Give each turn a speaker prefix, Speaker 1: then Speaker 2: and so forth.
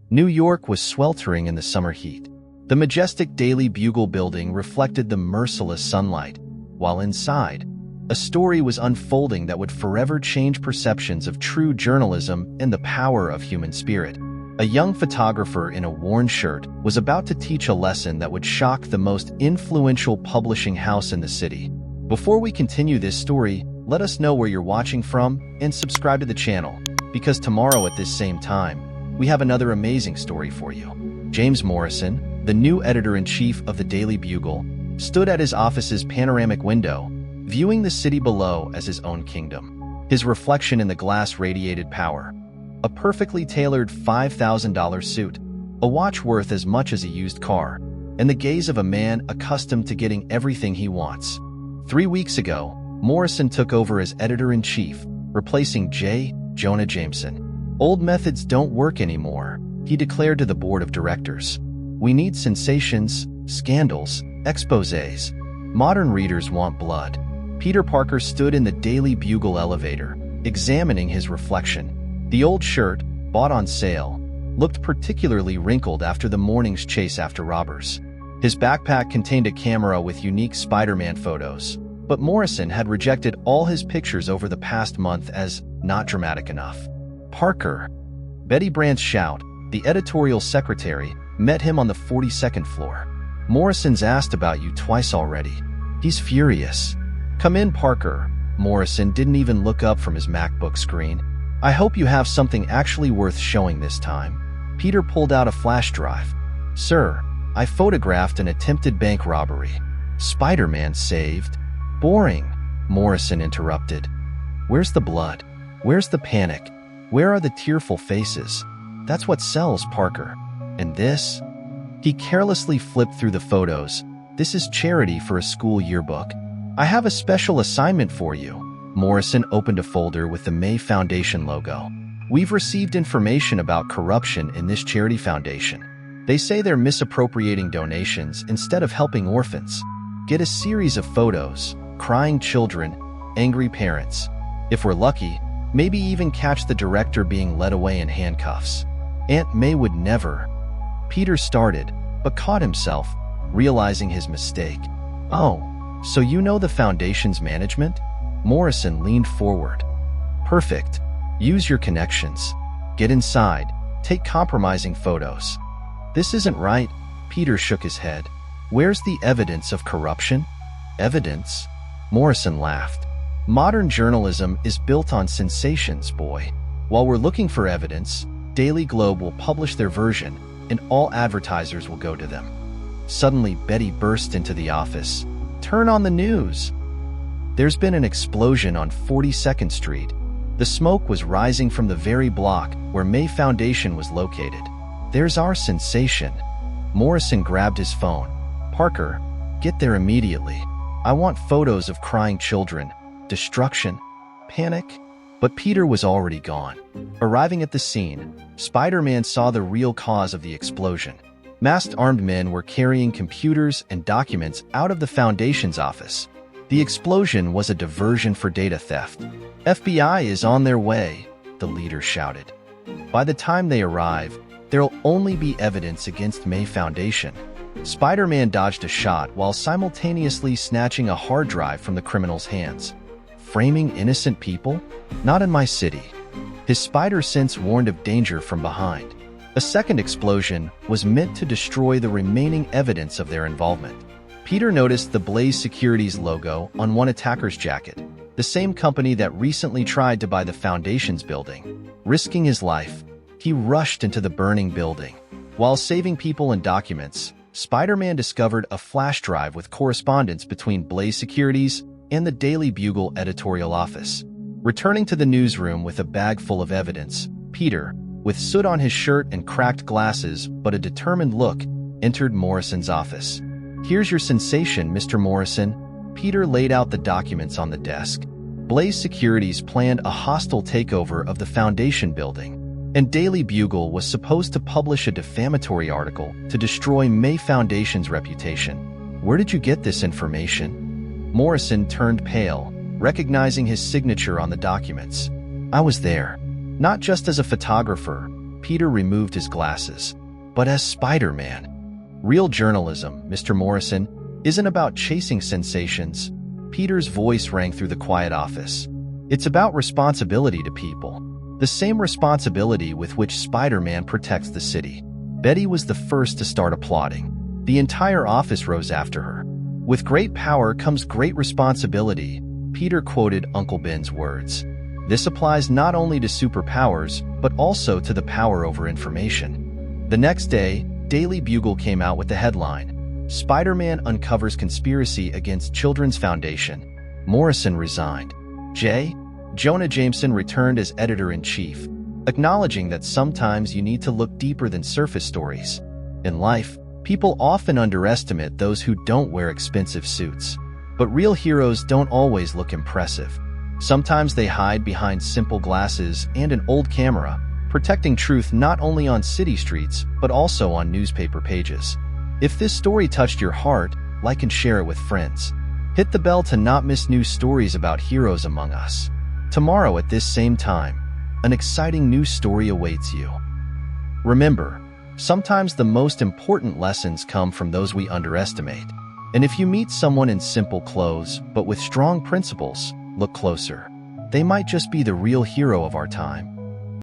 Speaker 1: New York was sweltering in the summer heat. The majestic Daily Bugle building reflected the merciless sunlight, while inside, a story was unfolding that would forever change perceptions of true journalism and the power of human spirit. A young photographer in a worn shirt was about to teach a lesson that would shock the most influential publishing house in the city. Before we continue this story, let us know where you're watching from and subscribe to the channel, because tomorrow at this same time, we have another amazing story for you. James Morrison, the new editor-in-chief of the Daily Bugle, stood at his office's panoramic window, viewing the city below as his own kingdom. His reflection in the glass radiated power. A perfectly tailored $5,000 suit, a watch worth as much as a used car, and the gaze of a man accustomed to getting everything he wants. 3 weeks ago, Morrison took over as editor-in-chief, replacing J. Jonah Jameson. Old methods don't work anymore, he declared to the board of directors. We need sensations, scandals, exposés. Modern readers want blood. Peter Parker stood in the Daily Bugle elevator, examining his reflection. The old shirt, bought on sale, looked particularly wrinkled after the morning's chase after robbers. His backpack contained a camera with unique Spider-Man photos, but Morrison had rejected all his pictures over the past month as not dramatic enough. Parker, Betty Brant's shout, the editorial secretary, met him on the 42nd floor. Morrison's asked about you twice already. He's furious. Come in, Parker. Morrison didn't even look up from his MacBook screen. I hope you have something actually worth showing this time. Peter pulled out a flash drive. Sir, I photographed an attempted bank robbery. Spider-Man saved. Boring, Morrison interrupted. Where's the blood? Where's the panic? Where are the tearful faces? That's what sells, Parker. And this? He carelessly flipped through the photos. This is charity for a school yearbook. I have a special assignment for you. Morrison opened a folder with the May Foundation logo. We've received information about corruption in this charity foundation. They say they're misappropriating donations instead of helping orphans. Get a series of photos, crying children, angry parents. If we're lucky, maybe even catch the director being led away in handcuffs. Aunt May would never. Peter started, but caught himself, realizing his mistake. Oh, so you know the foundation's management? Morrison leaned forward. Perfect. Use your connections. Get inside. Take compromising photos. This isn't right. Peter shook his head. Where's the evidence of corruption? Evidence? Morrison laughed. Modern journalism is built on sensations, boy. While we're looking for evidence, Daily Globe will publish their version, and all advertisers will go to them. Suddenly, Betty burst into the office. Turn on the news. There's been an explosion on 42nd Street. The smoke was rising from the very block where May Foundation was located. There's our sensation. Morrison grabbed his phone. Parker, get there immediately. I want photos of crying children, destruction, panic. But Peter was already gone. Arriving at the scene, Spider-Man saw the real cause of the explosion. Masked armed men were carrying computers and documents out of the Foundation's office. The explosion was a diversion for data theft. FBI is on their way, the leader shouted. By the time they arrive, there'll only be evidence against May Foundation. Spider-Man dodged a shot while simultaneously snatching a hard drive from the criminal's hands. Framing innocent people? Not in my city. His spider sense warned of danger from behind. A second explosion was meant to destroy the remaining evidence of their involvement. Peter noticed the Blaze Securities logo on one attacker's jacket, the same company that recently tried to buy the Foundation's building. Risking his life, he rushed into the burning building. While saving people and documents, Spider-Man discovered a flash drive with correspondence between Blaze Securities and the Daily Bugle editorial office. Returning to the newsroom with a bag full of evidence, Peter, with soot on his shirt and cracked glasses but a determined look, entered Morrison's office. Here's your sensation, Mr. Morrison. Peter laid out the documents on the desk. Blaze Securities planned a hostile takeover of the Foundation building, and Daily Bugle was supposed to publish a defamatory article to destroy May Foundation's reputation. Where did you get this information? Morrison turned pale, recognizing his signature on the documents. I was there. Not just as a photographer, Peter removed his glasses. But as Spider-Man, real journalism, Mr. Morrison, isn't about chasing sensations. Peter's voice rang through the quiet office. It's about responsibility to people. The same responsibility with which Spider-Man protects the city. Betty was the first to start applauding. The entire office rose after her. With great power comes great responsibility. Peter quoted Uncle Ben's words. This applies not only to superpowers, but also to the power over information. The next day, Daily Bugle came out with the headline, Spider-Man uncovers conspiracy against Children's Foundation. Morrison resigned. Jonah Jameson returned as editor-in-chief, acknowledging that sometimes you need to look deeper than surface stories. In life, people often underestimate those who don't wear expensive suits. But real heroes don't always look impressive. Sometimes they hide behind simple glasses and an old camera, protecting truth not only on city streets, but also on newspaper pages. If this story touched your heart, like and share it with friends. Hit the bell to not miss new stories about heroes among us. Tomorrow at this same time, an exciting news story awaits you. Remember, sometimes the most important lessons come from those we underestimate. And if you meet someone in simple clothes, but with strong principles, look closer. They might just be the real hero of our time.